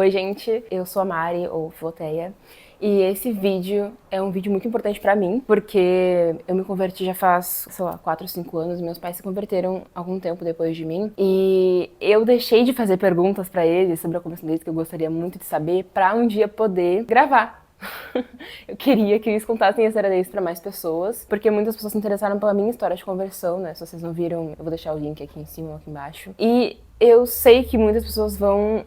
Oi gente, eu sou a Mari, ou Filoteia, e esse vídeo é um vídeo muito importante pra mim, porque eu me converti já faz, 4 ou 5 anos, meus pais se converteram algum tempo depois de mim, e eu deixei de fazer perguntas pra eles sobre a conversão deles que eu gostaria muito de saber, pra um dia poder gravar. Eu queria que eles contassem a história deles pra mais pessoas, porque muitas pessoas se interessaram pela minha história de conversão, né? Se vocês não viram, eu vou deixar o link aqui em cima ou aqui embaixo. E eu sei que muitas pessoas vão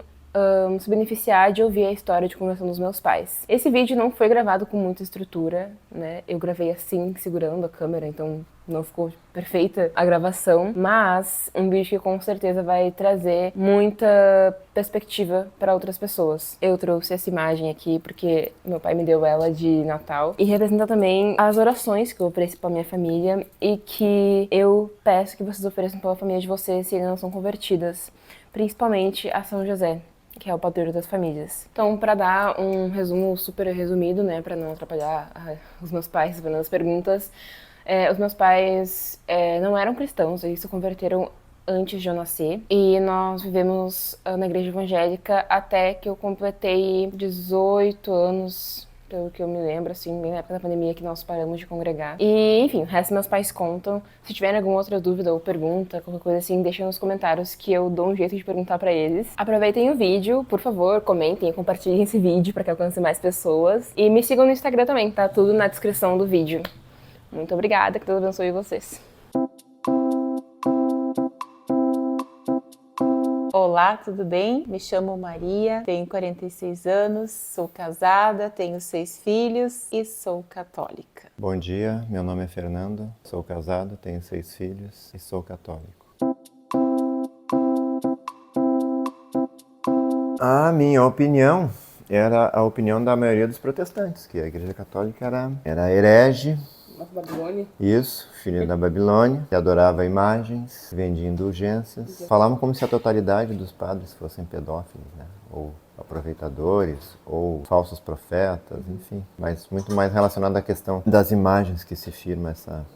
se beneficiar de ouvir a história de conversão dos meus pais. Esse vídeo não foi gravado com muita estrutura, né? Eu gravei assim, segurando a câmera, então não ficou perfeita a gravação, mas um vídeo que com certeza vai trazer muita perspectiva para outras pessoas. Eu trouxe essa imagem aqui porque meu pai me deu ela de Natal e representa também as orações que eu ofereço para minha família e que eu peço que vocês ofereçam pela família de vocês se ainda não são convertidas, principalmente a São José, que é o padroeiro das famílias. Então, para dar um resumo super resumido, né, para não atrapalhar os meus pais respondendo as perguntas, os meus pais não eram cristãos, eles se converteram antes de eu nascer, e nós vivemos na igreja evangélica até que eu completei 18 anos, pelo que eu me lembro, assim, bem na época da pandemia que nós paramos de congregar. E, enfim, o resto meus pais contam. Se tiverem alguma outra dúvida ou pergunta, qualquer coisa assim, deixem nos comentários que eu dou um jeito de perguntar pra eles. Aproveitem o vídeo, por favor, comentem e compartilhem esse vídeo pra que alcance mais pessoas. E me sigam no Instagram também, tá tudo na descrição do vídeo. Muito obrigada, que Deus abençoe vocês. Olá, tudo bem? Me chamo Maria, tenho 46 anos, sou casada, tenho 6 filhos e sou católica. Bom dia, meu nome é Fernando, sou casado, tenho 6 filhos e sou católico. A minha opinião era a opinião da maioria dos protestantes, que a Igreja Católica era herege. Nossa, Babilônia. Isso, filho da Babilônia, que adorava imagens, vendia indulgências. Falavam como se a totalidade dos padres fossem pedófilos, né? Ou aproveitadores, ou falsos profetas, enfim. Mas muito mais relacionado à questão das imagens que se firma essa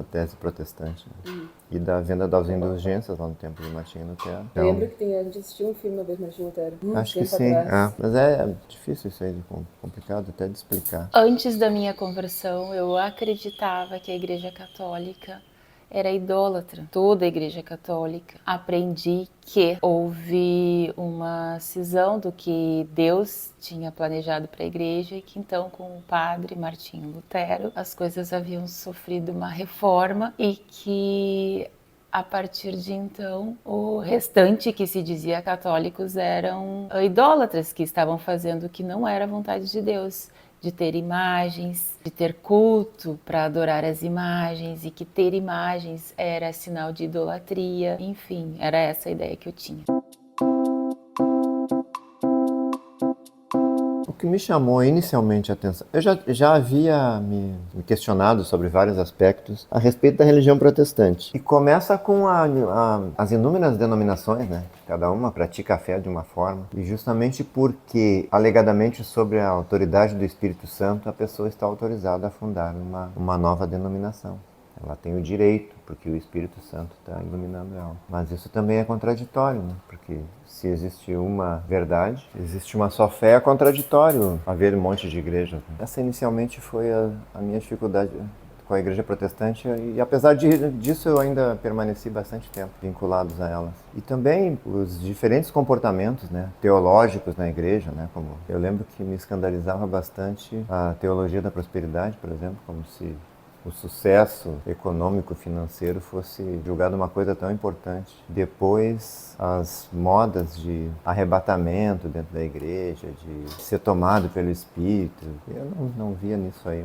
tese protestante, né? E da venda das indulgências lá no tempo de Martinho Lutero. Eu lembro que a gente assistiu um filme uma vez, Martinho Lutero. Acho que sim, mas é difícil isso aí, complicado até de explicar. Antes da minha conversão, eu acreditava que a Igreja Católica era idólatra, toda a Igreja Católica. Aprendi que houve uma cisão do que Deus tinha planejado para a Igreja e que então com o padre Martinho Lutero as coisas haviam sofrido uma reforma e que a partir de então, o restante que se dizia católicos eram idólatras, que estavam fazendo o que não era a vontade de Deus, de ter imagens, de ter culto para adorar as imagens, e que ter imagens era sinal de idolatria. Enfim, era essa a ideia que eu tinha. O que me chamou inicialmente a atenção, eu já havia me questionado sobre vários aspectos a respeito da religião protestante. E começa com as inúmeras denominações, né? Cada uma pratica a fé de uma forma. E justamente porque, alegadamente, sobre a autoridade do Espírito Santo, a pessoa está autorizada a fundar uma nova denominação. Ela tem o direito, porque o Espírito Santo está iluminando ela. Mas isso também é contraditório, né? Porque se existe uma verdade, existe uma só fé, é contraditório haver um monte de igrejas. Essa inicialmente foi a minha dificuldade com a igreja protestante, e apesar disso eu ainda permaneci bastante tempo vinculados a elas. E também os diferentes comportamentos, né, teológicos na igreja, né, como eu lembro que me escandalizava bastante a teologia da prosperidade, por exemplo, como se o sucesso econômico financeiro fosse julgado uma coisa tão importante. Depois, as modas de arrebatamento dentro da igreja, de ser tomado pelo Espírito, eu não via nisso aí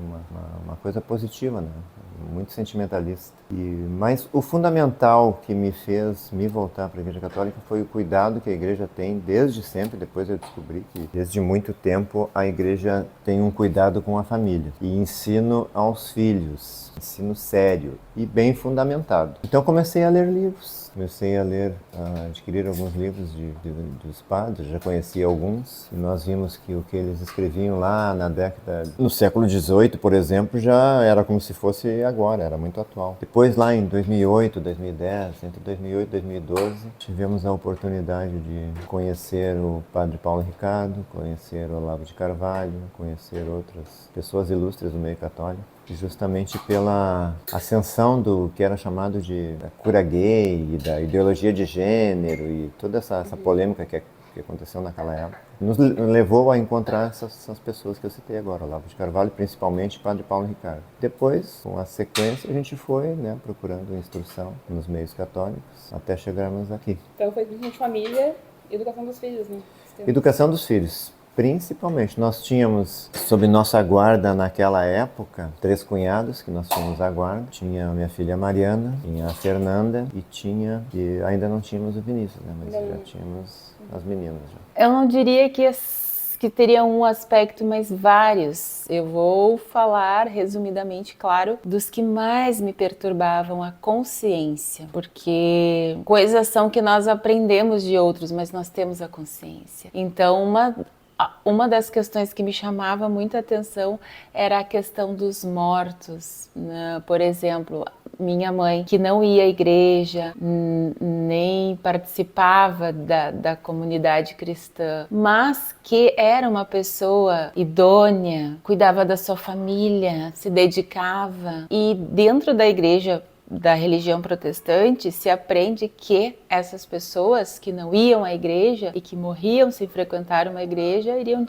uma coisa positiva, né? Muito sentimentalista. Mas o fundamental que me fez me voltar para a Igreja Católica foi o cuidado que a Igreja tem desde sempre. Depois eu descobri que desde muito tempo a Igreja tem um cuidado com a família e ensino aos filhos, ensino sério e bem fundamentado. Então comecei a ler livros. Comecei a adquirir alguns livros dos padres, já conhecia alguns, e nós vimos que o que eles escreviam lá no século XVIII, por exemplo, já era como se fosse a agora, era muito atual. Depois, lá em 2008, 2010, entre 2008 e 2012, tivemos a oportunidade de conhecer o Padre Paulo Ricardo, conhecer o Olavo de Carvalho, conhecer outras pessoas ilustres do meio católico. Justamente pela ascensão do que era chamado de da cura gay e da ideologia de gênero e toda essa polêmica que aconteceu naquela época, nos levou a encontrar essas pessoas que eu citei agora, Olavo de Carvalho, principalmente Padre Paulo Ricardo. Depois, com a sequência, a gente foi, né, procurando instrução nos meios católicos até chegarmos aqui. Então foi principalmente família e educação dos filhos, né? Educação dos filhos. Principalmente, nós tínhamos, sob nossa guarda naquela época, 3 cunhados que nós tínhamos a guarda. Tinha a minha filha Mariana, tinha a Fernanda e ainda não tínhamos o Vinícius, né? Mas já tínhamos as meninas. Já. Eu não diria que teria um aspecto, mas vários. Eu vou falar resumidamente, claro, dos que mais me perturbavam a consciência, porque coisas são que nós aprendemos de outros, mas nós temos a consciência. Então, uma das questões que me chamava muita atenção era a questão dos mortos, né? Por exemplo, minha mãe, que não ia à igreja, nem participava da comunidade cristã, mas que era uma pessoa idônea, cuidava da sua família, se dedicava. E dentro da igreja, da religião protestante, se aprende que essas pessoas que não iam à igreja e que morriam sem frequentar uma igreja iriam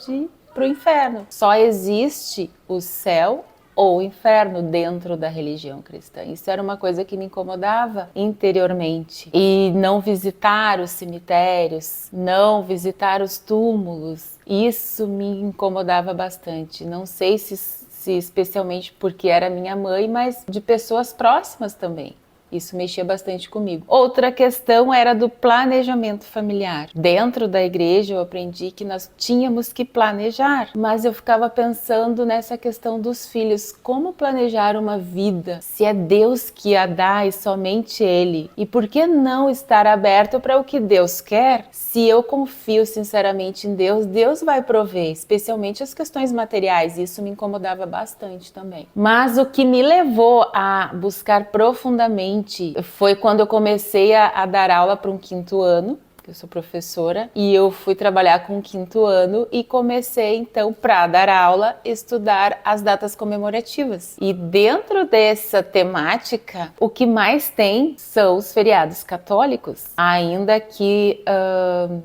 para o inferno. Só existe o céu ou o inferno dentro da religião cristã. Isso era uma coisa que me incomodava interiormente. E não visitar os cemitérios, não visitar os túmulos, isso me incomodava bastante. Não sei se especialmente porque era minha mãe, mas de pessoas próximas também. Isso mexia bastante comigo. Outra questão era do planejamento familiar. Dentro da igreja eu aprendi que nós tínhamos que planejar, mas eu ficava pensando nessa questão dos filhos. Como planejar uma vida se é Deus que a dá e somente Ele? E por que não estar aberto para o que Deus quer? Se eu confio sinceramente em Deus, Deus vai prover, especialmente as questões materiais. Isso me incomodava bastante também. Mas o que me levou a buscar profundamente foi quando eu comecei a dar aula para um 5º ano, que eu sou professora, e eu fui trabalhar com o 5º ano e comecei então, para dar aula, estudar as datas comemorativas. E dentro dessa temática, o que mais tem são os feriados católicos, ainda que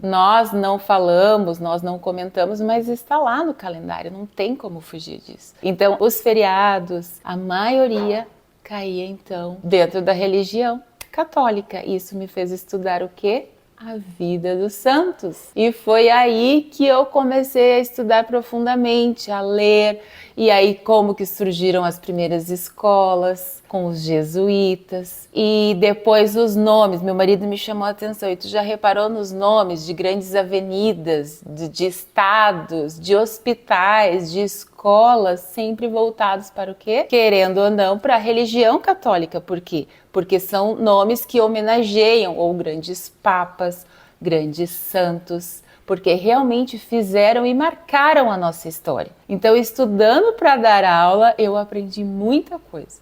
nós não falamos, nós não comentamos, mas está lá no calendário, não tem como fugir disso. Então, os feriados, a maioria caía então dentro da religião católica. Isso me fez estudar o quê? A vida dos santos. E foi aí que eu comecei a estudar profundamente, a ler, e aí como que surgiram as primeiras escolas com os jesuítas, e depois os nomes. Meu marido me chamou a atenção, e tu já reparou nos nomes de grandes avenidas, de estados, de hospitais, de escolas, sempre voltados para o quê? Querendo ou não, para a religião católica. Por quê? Porque são nomes que homenageiam ou grandes papas, grandes santos, porque realmente fizeram e marcaram a nossa história. Então, estudando para dar aula, eu aprendi muita coisa.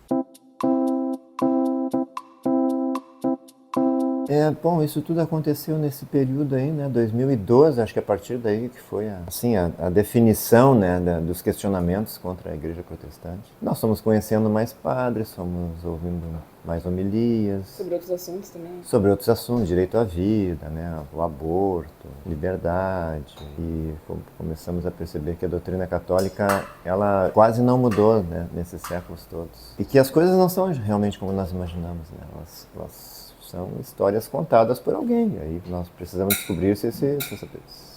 Bom, isso tudo aconteceu nesse período aí, né, 2012, acho que a partir daí que foi a definição, né, dos questionamentos contra a Igreja Protestante. Nós fomos conhecendo mais padres, fomos ouvindo mais homilias. Sobre outros assuntos também. Sobre outros assuntos, direito à vida, né, o aborto, liberdade. E começamos a perceber que a doutrina católica, ela quase não mudou, né, nesses séculos todos. E que as coisas não são realmente como nós imaginamos, né, elas são histórias contadas por alguém. E aí nós precisamos descobrir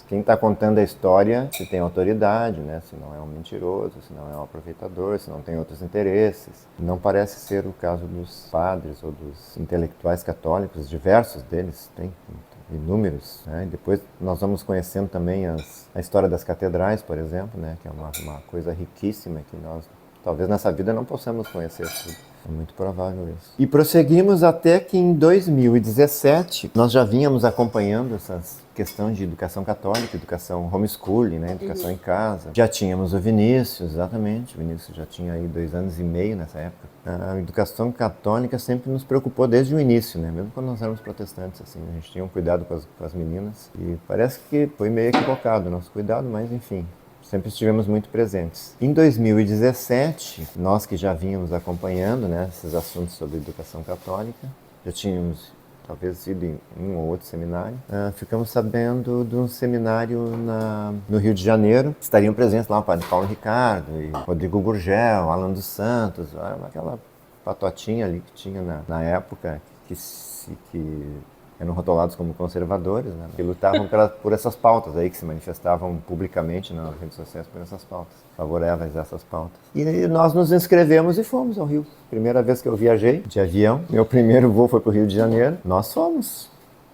quem está contando a história, se tem autoridade, né? Se não é um mentiroso, se não é um aproveitador, se não tem outros interesses. Não parece ser o caso dos padres ou dos intelectuais católicos, diversos deles, tem inúmeros, né? E depois nós vamos conhecendo também a história das catedrais, por exemplo, né? Que é uma coisa riquíssima que nós Talvez nessa vida não possamos conhecer tudo. É muito provável isso. E prosseguimos até que em 2017 nós já vínhamos acompanhando essas questões de educação católica, educação homeschooling, né? Educação em casa. Já tínhamos o Vinícius, exatamente. O Vinícius já tinha aí 2 anos e meio nessa época. A educação católica sempre nos preocupou desde o início, né? Mesmo quando nós éramos protestantes, assim, a gente tinha um cuidado com as meninas. E parece que foi meio equivocado o nosso cuidado, mas enfim. Sempre estivemos muito presentes. Em 2017, nós que já vínhamos acompanhando, né, esses assuntos sobre educação católica, já tínhamos talvez ido em um ou outro seminário, ficamos sabendo de um seminário no Rio de Janeiro. Estariam presentes lá o padre Paulo Ricardo, e Rodrigo Gurgel, Alan dos Santos, aquela patotinha ali que tinha na época, que eram rotulados como conservadores, né? Que lutavam por essas pautas aí, que se manifestavam publicamente nas redes sociais por essas pautas, favoráveis a essas pautas. E nós nos inscrevemos e fomos ao Rio. Primeira vez que eu viajei de avião, meu primeiro voo foi para o Rio de Janeiro, nós fomos.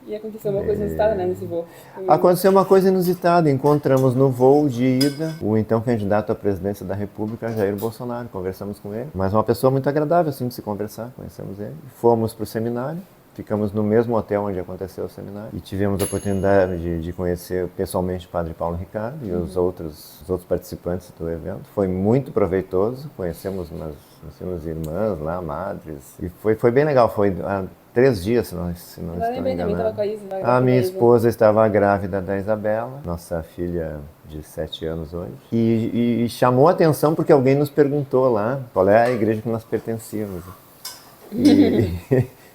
E aconteceu uma coisa inusitada, né, nesse voo? Aconteceu uma coisa inusitada. Encontramos no voo de ida o então candidato à presidência da República, Jair Bolsonaro. Conversamos com ele. Mas uma pessoa muito agradável, assim, de se conversar. Conhecemos ele. Fomos para o seminário. Ficamos no mesmo hotel onde aconteceu o seminário e tivemos a oportunidade de conhecer pessoalmente o padre Paulo Ricardo e os outros participantes do evento. Foi muito proveitoso, conhecemos umas irmãs lá, madres, e foi bem legal. Foi há 3 dias, se não estou enganado. A minha esposa estava grávida da Isabela, nossa filha de 7 anos hoje, e chamou a atenção porque alguém nos perguntou lá qual é a igreja que nós pertencíamos.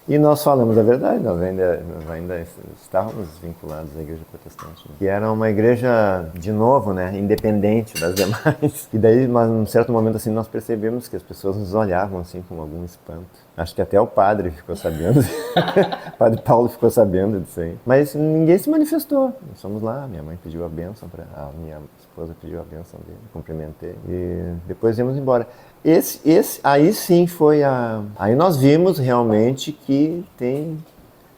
E nós falamos a verdade, nós ainda estávamos vinculados à igreja protestante, né? Que era uma igreja, de novo, né, independente das demais. E daí, mas num certo momento assim, nós percebemos que as pessoas nos olhavam assim com algum espanto. Acho que até o padre ficou sabendo, o padre Paulo ficou sabendo disso aí. Mas ninguém se manifestou. Nós fomos lá, minha mãe pediu a bênção, a minha esposa pediu a bênção dele, cumprimentei e depois íamos embora. Aí sim foi aí nós vimos realmente que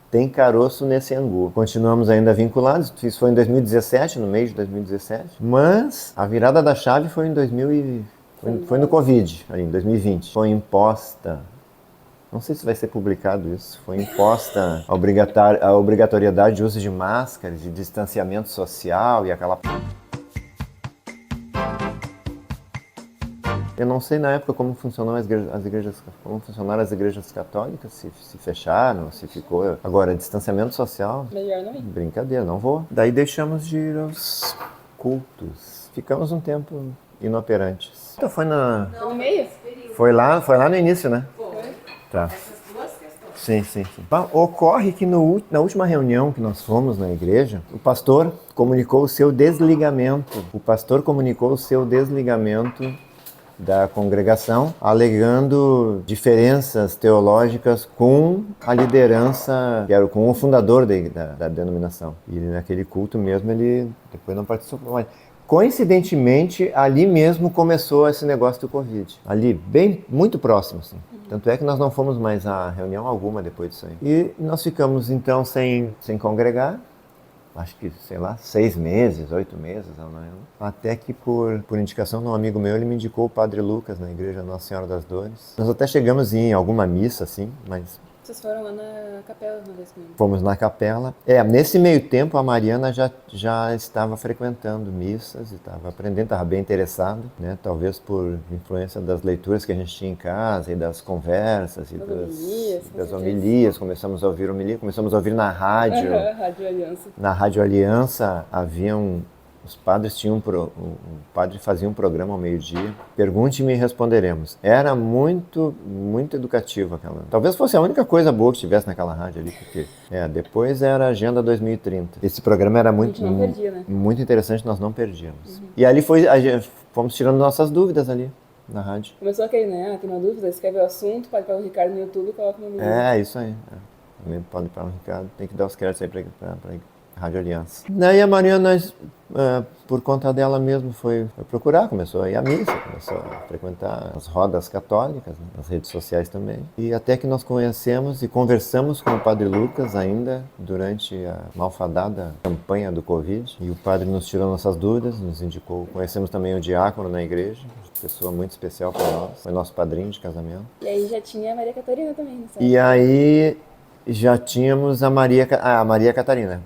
tem caroço nesse angu. Continuamos ainda vinculados, isso foi em 2017, no mês de 2017, mas a virada da chave foi foi no Covid, ali em 2020. Foi imposta, não sei se vai ser publicado isso, foi imposta a obrigatoriedade de uso de máscaras, de distanciamento social e aquela... Eu não sei na época como funcionaram as igrejas católicas, se fecharam, se ficou. Agora, distanciamento social, melhor não ir. Brincadeira, não vou. Daí deixamos de ir aos cultos. Ficamos um tempo inoperantes. Então foi No meio? Foi lá no início, né? Foi. Tá. Essas 2 questões. Sim. Ocorre que na última reunião que nós fomos na igreja, o pastor comunicou o seu desligamento. Da congregação, alegando diferenças teológicas com a liderança, com o fundador da denominação. E naquele culto mesmo ele depois não participou mais. Coincidentemente, ali mesmo começou esse negócio do Covid. Ali, muito próximo, assim. Tanto é que nós não fomos mais a reunião alguma depois disso aí. E nós ficamos então sem congregar. Acho que, 6 meses, 8 meses, até que por indicação de um amigo meu, ele me indicou o Padre Lucas na igreja Nossa Senhora das Dores. Nós até chegamos em alguma missa, assim, mas... Vocês foram lá na capela uma vez comigo? Fomos na capela. Nesse meio tempo, a Mariana já estava frequentando missas e estava aprendendo, estava bem interessada, né? Talvez por influência das leituras que a gente tinha em casa e das conversas e das homilias. Começamos a ouvir homilia, começamos a ouvir na rádio. Rádio Aliança. Na Rádio Aliança os padres tinham o padre fazia um programa ao meio-dia, Pergunte-me e Responderemos. Era muito educativo aquela. Talvez fosse a única coisa boa que tivesse naquela rádio ali, porque depois era a Agenda 2030. Esse programa era muito interessante, nós não perdíamos. E ali fomos tirando nossas dúvidas ali na rádio. Começou aquele, né? Tem uma dúvida, escreve o assunto, Padre Paulo Ricardo no YouTube e coloca no vídeo. Isso aí. O Padre Paulo Ricardo tem que dar os créditos aí para Rádio Aliança. Daí a Mariana, por conta dela mesmo, foi procurar, começou a ir à missa, começou a frequentar as rodas católicas, né, as redes sociais também. E até que nós conhecemos e conversamos com o Padre Lucas ainda durante a malfadada campanha do Covid. E o padre nos tirou nossas dúvidas, nos indicou. Conhecemos também o diácono na igreja, pessoa muito especial para nós, foi nosso padrinho de casamento. E aí já tinha a Maria Catarina também, não sei. E aí já tínhamos a Maria Catarina.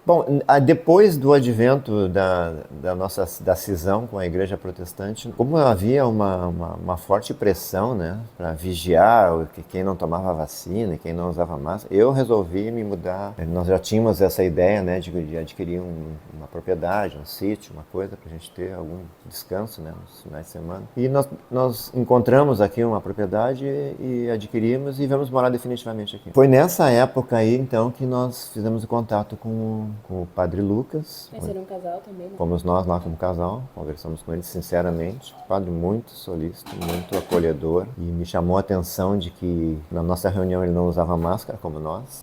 Bom, depois do advento da cisão com a Igreja Protestante, como havia uma forte pressão, né, para vigiar quem não tomava vacina, quem não usava máscara, eu resolvi me mudar. Nós já tínhamos essa ideia, né, de adquirir uma propriedade, um sítio, uma coisa para a gente ter algum descanso, né, nos finais de semana. E nós encontramos aqui uma propriedade e adquirimos e vamos morar definitivamente aqui. Foi nessa época aí, então, que nós fizemos o contato com o padre Lucas. Conheceram um casal também, né? Fomos nós lá como casal, conversamos com ele sinceramente. Padre muito solícito, muito acolhedor, e me chamou a atenção de que na nossa reunião ele não usava máscara como nós.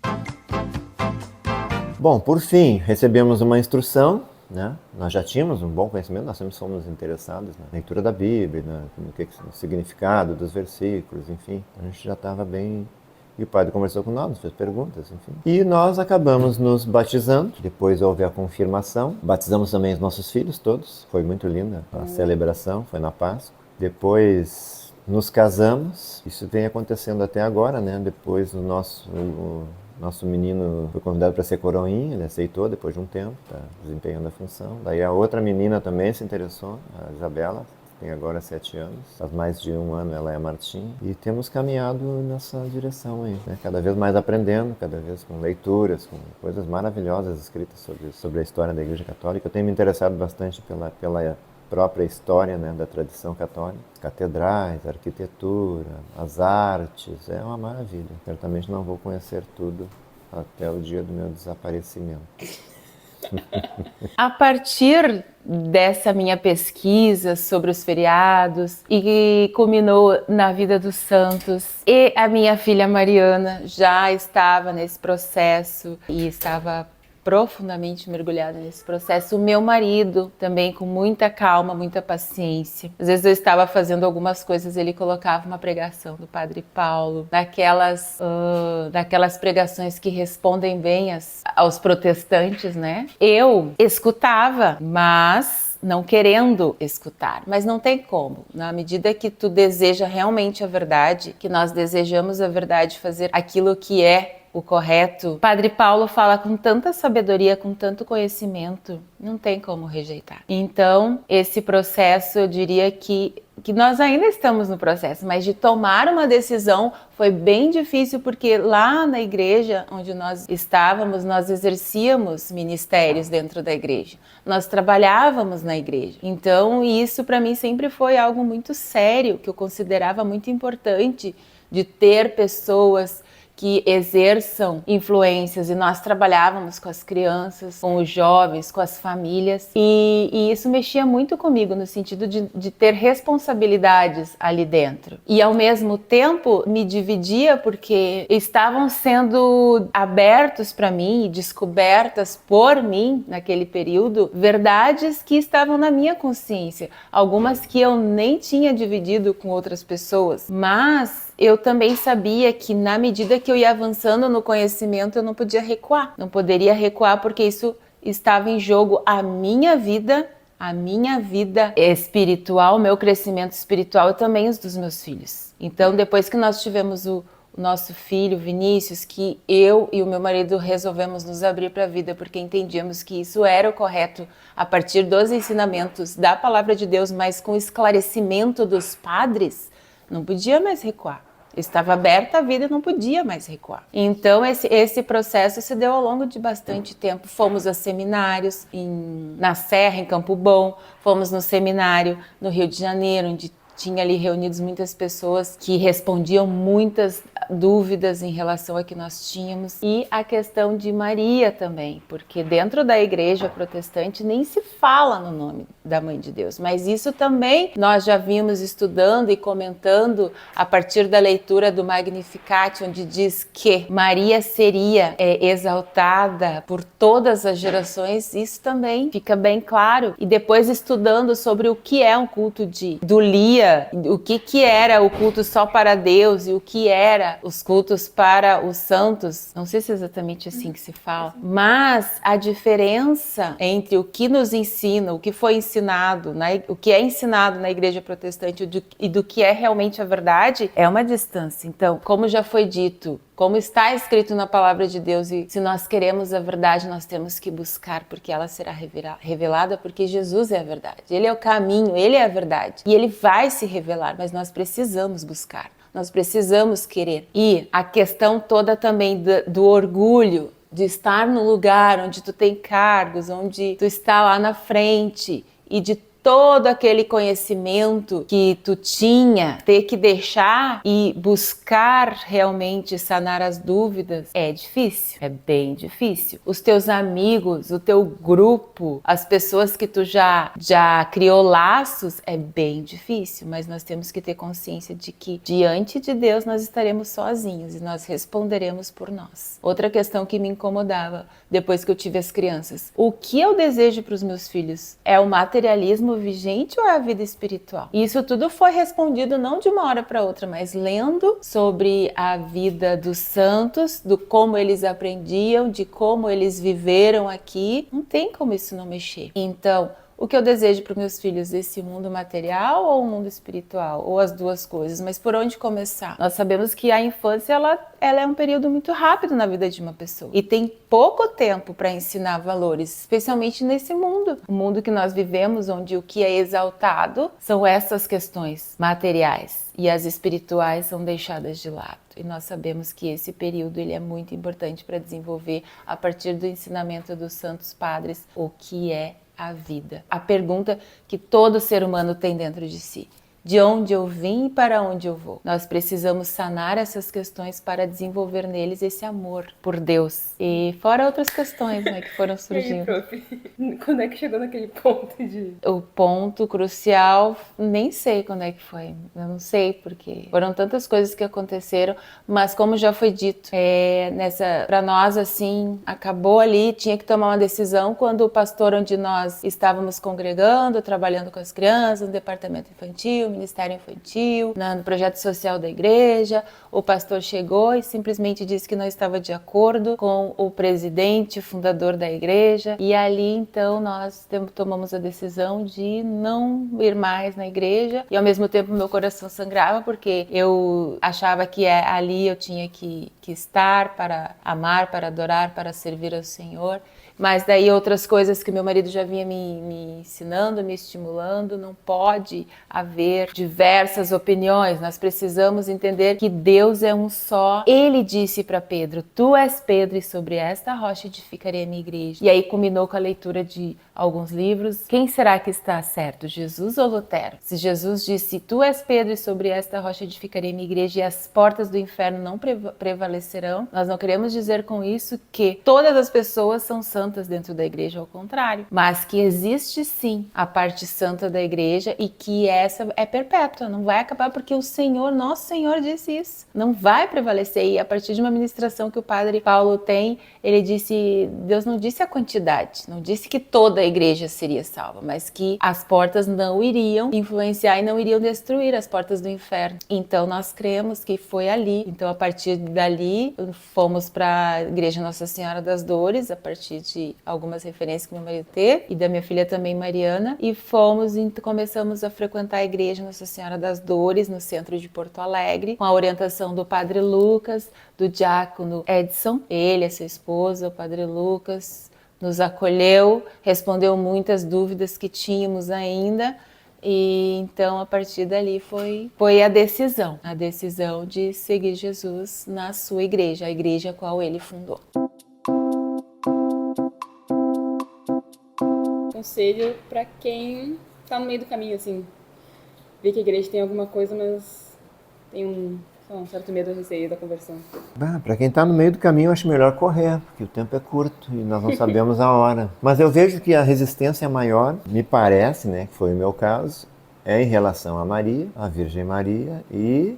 Bom, por fim, recebemos uma instrução, né? Nós já tínhamos um bom conhecimento, nós sempre fomos interessados na leitura da Bíblia, no significado dos versículos, enfim. A gente já estava bem. E o padre conversou com nós, fez perguntas, enfim. E nós acabamos nos batizando, depois houve a confirmação. Batizamos também os nossos filhos todos, foi muito linda a celebração, foi na Páscoa. Depois nos casamos, isso vem acontecendo até agora, né? Depois o nosso menino foi convidado para ser coroinha, ele aceitou depois de um tempo, tá desempenhando a função. Daí a outra menina também se interessou, a Isabela. Tem agora 7 anos, faz mais de 1 ano ela é a Martim, e temos caminhado nessa direção aí, né? Cada vez mais aprendendo, cada vez com leituras, com coisas maravilhosas escritas sobre a história da Igreja Católica. Eu tenho me interessado bastante pela própria história, né, da tradição católica, catedrais, arquitetura, as artes, é uma maravilha. Certamente não vou conhecer tudo até o dia do meu desaparecimento. A partir dessa minha pesquisa sobre os feriados e que culminou na vida dos santos, e a minha filha Mariana já estava nesse processo e estava profundamente mergulhada nesse processo. O meu marido também, com muita calma, muita paciência. Às vezes eu estava fazendo algumas coisas, ele colocava uma pregação do Padre Paulo, daquelas pregações que respondem bem aos protestantes, né? Eu escutava, mas não querendo escutar, mas não tem como. Na medida que tu deseja realmente a verdade, que nós desejamos a verdade, fazer aquilo que é o correto, Padre Paulo fala com tanta sabedoria, com tanto conhecimento, não tem como rejeitar. Então, esse processo, eu diria que nós ainda estamos no processo, mas de tomar uma decisão foi bem difícil, porque lá na igreja onde nós estávamos, nós exercíamos ministérios dentro da igreja, nós trabalhávamos na igreja. Então, isso para mim sempre foi algo muito sério, que eu considerava muito importante, de ter pessoas que exerçam influências, e nós trabalhávamos com as crianças, com os jovens, com as famílias, e isso mexia muito comigo no sentido de ter responsabilidades ali dentro. E ao mesmo tempo me dividia, porque estavam sendo abertos para mim e descobertas por mim naquele período verdades que estavam na minha consciência, algumas que eu nem tinha dividido com outras pessoas, mas eu também sabia que na medida que eu ia avançando no conhecimento, eu não podia recuar. Não poderia recuar, porque isso estava em jogo a minha vida espiritual, meu crescimento espiritual e também os dos meus filhos. Então, depois que nós tivemos o nosso filho, Vinícius, que eu e o meu marido resolvemos nos abrir para a vida, porque entendíamos que isso era o correto a partir dos ensinamentos da Palavra de Deus, mas com esclarecimento dos padres, não podia mais recuar. Estava aberta a vida e não podia mais recuar. Então esse processo se deu ao longo de bastante tempo. Fomos a seminários na Serra, em Campo Bom, fomos no seminário no Rio de Janeiro, onde tinha ali reunidos muitas pessoas que respondiam muitas dúvidas em relação a que nós tínhamos. E a questão de Maria também, porque dentro da igreja protestante nem se fala no nome da Mãe de Deus, mas isso também nós já vimos estudando e comentando a partir da leitura do Magnificat, onde diz que Maria seria exaltada por todas as gerações. Isso também fica bem claro. E depois estudando sobre o que é um culto do Lia, sabia o que era o culto só para Deus e o que era os cultos para os santos. Não sei se é exatamente assim que se fala, mas a diferença entre o que nos ensina, o que foi ensinado, o que é ensinado na igreja protestante e do que é realmente a verdade, é uma distância. Então, como já foi dito, como está escrito na palavra de Deus, e se nós queremos a verdade, nós temos que buscar, porque ela será revelada, porque Jesus é a verdade. Ele é o caminho, ele é a verdade. E ele vai se revelar, mas nós precisamos buscar, nós precisamos querer. E a questão toda também do orgulho, de estar no lugar onde tu tem cargos, onde tu está lá na frente, e de todo aquele conhecimento que tu tinha, ter que deixar e buscar realmente sanar as dúvidas, é difícil, é bem difícil. Os teus amigos, o teu grupo, as pessoas que tu já criou laços, é bem difícil, mas nós temos que ter consciência de que diante de Deus nós estaremos sozinhos e nós responderemos por nós. Outra questão que me incomodava depois que eu tive as crianças: o que eu desejo para os meus filhos? É o materialismo vigente ou é a vida espiritual? E isso tudo foi respondido não de uma hora para outra, mas lendo sobre a vida dos santos, do como eles aprendiam, de como eles viveram aqui. Não tem como isso não mexer. Então, o que eu desejo para os meus filhos, esse mundo material ou o mundo espiritual? Ou as duas coisas? Mas por onde começar? Nós sabemos que a infância ela é um período muito rápido na vida de uma pessoa. E tem pouco tempo para ensinar valores, especialmente nesse mundo. O mundo que nós vivemos, onde o que é exaltado são essas questões materiais. E as espirituais são deixadas de lado. E nós sabemos que esse período ele é muito importante para desenvolver, a partir do ensinamento dos santos padres, o que é a vida. A pergunta que todo ser humano tem dentro de si: de onde eu vim e para onde eu vou? Nós precisamos sanar essas questões para desenvolver neles esse amor por Deus. E fora outras questões, né, que foram surgindo. E aí, prof, quando é que chegou naquele ponto de... O ponto crucial, nem sei quando é que foi. Eu não sei, porque foram tantas coisas que aconteceram, mas como já foi dito, para nós, assim, acabou ali, tinha que tomar uma decisão quando o pastor onde nós estávamos congregando, trabalhando com as crianças, no departamento infantil, Ministério Infantil, no projeto social da igreja, o pastor chegou e simplesmente disse que não estava de acordo com o presidente, fundador da igreja, e ali então nós tomamos a decisão de não ir mais na igreja, e ao mesmo tempo meu coração sangrava, porque eu achava que ali eu tinha que estar para amar, para adorar, para servir ao Senhor. Mas daí outras coisas que meu marido já vinha me ensinando, me estimulando: não pode haver diversas opiniões, nós precisamos entender que Deus é um só. Ele disse para Pedro: tu és Pedro e sobre esta rocha edificarei a minha igreja. E aí culminou com a leitura de alguns livros. Quem será que está certo, Jesus ou Lutero? Se Jesus disse: tu és Pedro e sobre esta rocha edificarei a minha igreja e as portas do inferno não prevalecerão, nós não queremos dizer com isso que todas as pessoas são santas dentro da igreja, ao contrário, mas que existe sim a parte santa da igreja e que essa é perpétua, não vai acabar, porque o Senhor, nosso Senhor, disse isso, não vai prevalecer. E a partir de uma ministração que o padre Paulo tem, ele disse, Deus não disse a quantidade, não disse que toda a igreja seria salva, mas que as portas não iriam influenciar e não iriam destruir as portas do inferno. Então nós cremos que foi ali. Então a partir dali fomos para a igreja Nossa Senhora das Dores, a partir de algumas referências que meu marido teve, e da minha filha também, Mariana, e começamos a frequentar a igreja Nossa Senhora das Dores, no centro de Porto Alegre, com a orientação do padre Lucas, do diácono Edson. Ele, a sua esposa, o padre Lucas, nos acolheu, respondeu muitas dúvidas que tínhamos ainda, e então a partir dali foi a decisão de seguir Jesus na sua igreja, a igreja a qual ele fundou. Conselho para quem tá no meio do caminho, assim, vê que a igreja tem alguma coisa, mas tem um certo medo ou receio da conversão. Para quem está no meio do caminho, eu acho melhor correr, porque o tempo é curto e nós não sabemos a hora. Mas eu vejo que a resistência maior, me parece, né, que foi o meu caso, é em relação a Maria, a Virgem Maria, e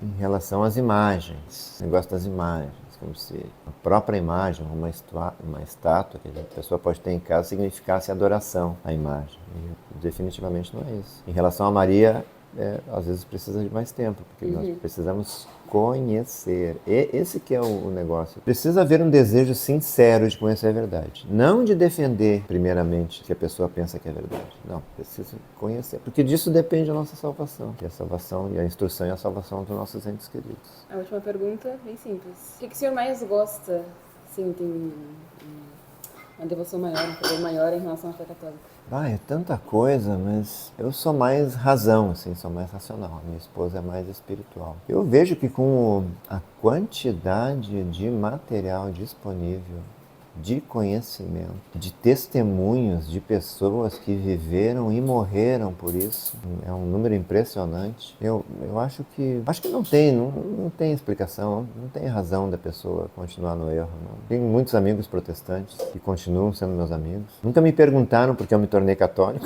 em relação às imagens, o negócio das imagens. Como se a própria imagem, uma estátua que a pessoa pode ter em casa, significasse adoração à imagem. E definitivamente não é isso. Em relação a Maria, às vezes precisa de mais tempo, porque nós precisamos conhecer. Esse que é o negócio. Precisa haver um desejo sincero de conhecer a verdade. Não de defender, primeiramente, que a pessoa pensa que é verdade. Não, precisa conhecer. Porque disso depende a nossa salvação. E a salvação, e a instrução e a salvação dos nossos entes queridos. A última pergunta, bem simples. O que o senhor mais gosta, assim, tem uma devoção maior, um poder maior em relação à fé católica? É tanta coisa, mas eu sou mais razão, assim, sou mais racional. Minha esposa é mais espiritual. Eu vejo que com a quantidade de material disponível, de conhecimento, de testemunhos de pessoas que viveram e morreram por isso, é um número impressionante. Eu acho que não tem explicação, não tem razão da pessoa continuar no erro. Não. Tenho muitos amigos protestantes que continuam sendo meus amigos. Nunca me perguntaram por que eu me tornei católico.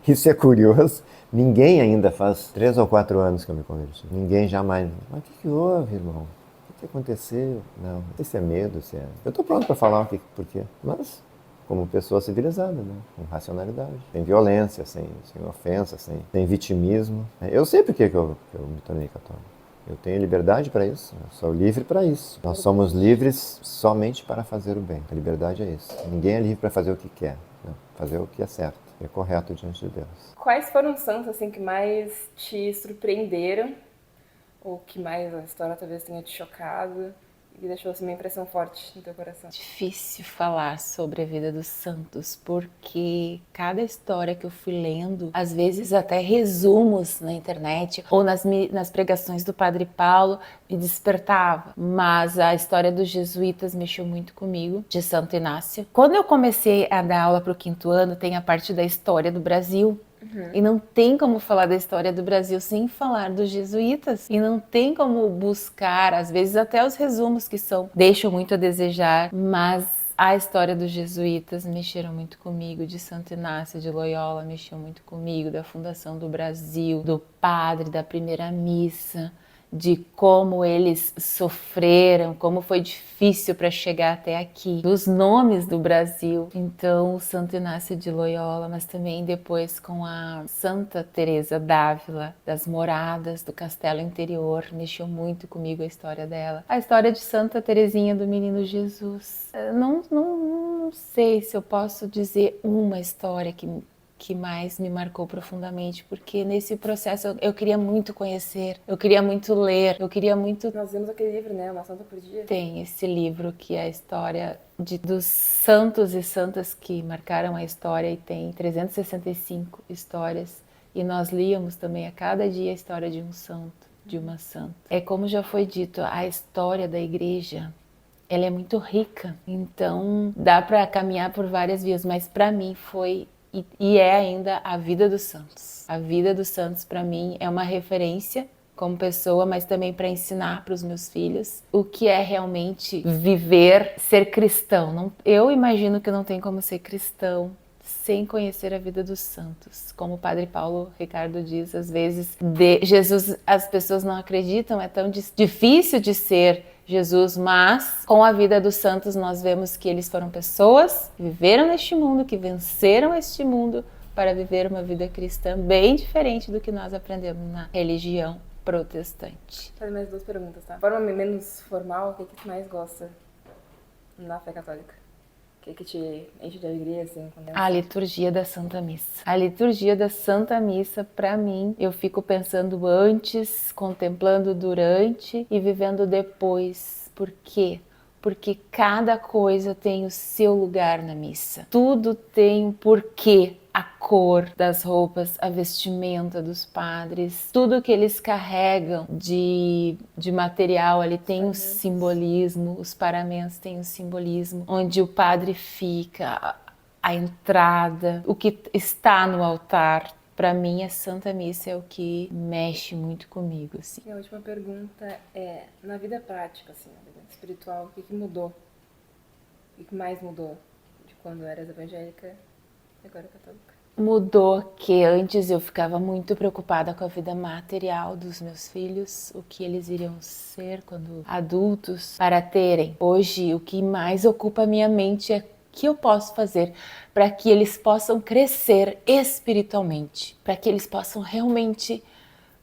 Isso é curioso. Ninguém ainda faz 3 ou 4 anos que eu me converti. Ninguém jamais. Mas o que houve, irmão? O que aconteceu? Não sei se é medo, se é... Eu estou pronto para falar o que, por quê. Mas, como pessoa civilizada, né? Com racionalidade. Sem violência, sem ofensa, sem vitimismo. Eu sei por que eu me tornei católico. Eu tenho liberdade para isso. Eu sou livre para isso. Nós somos livres somente para fazer o bem. A liberdade é isso. Ninguém é livre para fazer o que quer. Não. Fazer o que é certo. É correto diante de Deus. Quais foram os santos, assim, que mais te surpreenderam? Ou que mais a história talvez tenha te chocado e deixou assim, uma impressão forte no teu coração? Difícil falar sobre a vida dos santos, porque cada história que eu fui lendo, às vezes até resumos na internet ou nas pregações do Padre Paulo, me despertava. Mas a história dos jesuítas mexeu muito comigo, de Santo Inácio. Quando eu comecei a dar aula para o 5º ano, tem a parte da história do Brasil. E não tem como falar da história do Brasil sem falar dos jesuítas. E não tem como buscar, às vezes até os resumos que deixam muito a desejar, mas a história dos jesuítas mexeram muito comigo, de Santo Inácio de Loyola mexeu muito comigo, da fundação do Brasil, do padre, da primeira missa, de como eles sofreram, como foi difícil para chegar até aqui, dos nomes do Brasil. Então, o Santo Inácio de Loyola, mas também depois com a Santa Teresa d'Ávila, das Moradas, do Castelo Interior, mexeu muito comigo a história dela. A história de Santa Teresinha do Menino Jesus. Não sei se eu posso dizer uma história que mais me marcou profundamente, porque nesse processo eu queria muito conhecer, eu queria muito ler, eu queria muito... Nós vemos aquele livro, né? Uma Santa por Dia. Tem esse livro que é a história dos santos e santas que marcaram a história, e tem 365 histórias, e nós líamos também a cada dia a história de um santo, de uma santa. É como já foi dito, a história da igreja, ela é muito rica, então dá para caminhar por várias vias, mas para mim foi e é ainda a vida dos santos. A vida dos santos para mim é uma referência como pessoa, mas também para ensinar para os meus filhos o que é realmente viver, ser cristão. Eu imagino que não tem como ser cristão sem conhecer a vida dos santos. Como o Padre Paulo Ricardo diz, às vezes, Jesus, as pessoas não acreditam, é tão difícil de ser Jesus, mas com a vida dos santos nós vemos que eles foram pessoas que viveram neste mundo, que venceram este mundo para viver uma vida cristã bem diferente do que nós aprendemos na religião protestante. Vou fazer mais 2 perguntas, tá? De forma menos formal, o que tu mais gosta na fé católica? O que te enche de alegria, assim? A liturgia da Santa Missa. A liturgia da Santa Missa, para mim, eu fico pensando antes, contemplando durante e vivendo depois. Por quê? Porque cada coisa tem o seu lugar na missa. Tudo tem um porquê. A cor das roupas, a vestimenta dos padres, tudo que eles carregam de material ali tem um simbolismo, os paramentos têm um simbolismo, onde o padre fica, a entrada, o que está no altar. Para mim, a Santa Missa é o que mexe muito comigo, assim. E a última pergunta é, na vida prática, assim, na vida espiritual, o que mudou? O que mais mudou de quando eras evangélica e agora católica? Mudou que antes eu ficava muito preocupada com a vida material dos meus filhos, o que eles iriam ser quando adultos, para terem. Hoje, o que mais ocupa a minha mente é que eu posso fazer para que eles possam crescer espiritualmente, para que eles possam realmente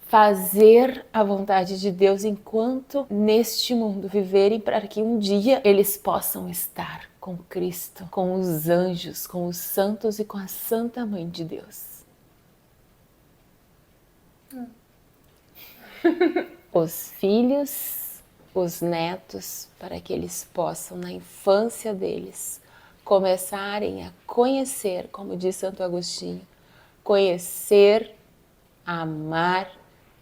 fazer a vontade de Deus enquanto neste mundo viverem, para que um dia eles possam estar com Cristo, com os anjos, com os santos e com a Santa Mãe de Deus. Os filhos, os netos, para que eles possam, na infância deles, começarem a conhecer, como diz Santo Agostinho, conhecer, amar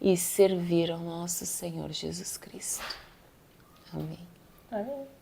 e servir ao nosso Senhor Jesus Cristo. Amém. Amém.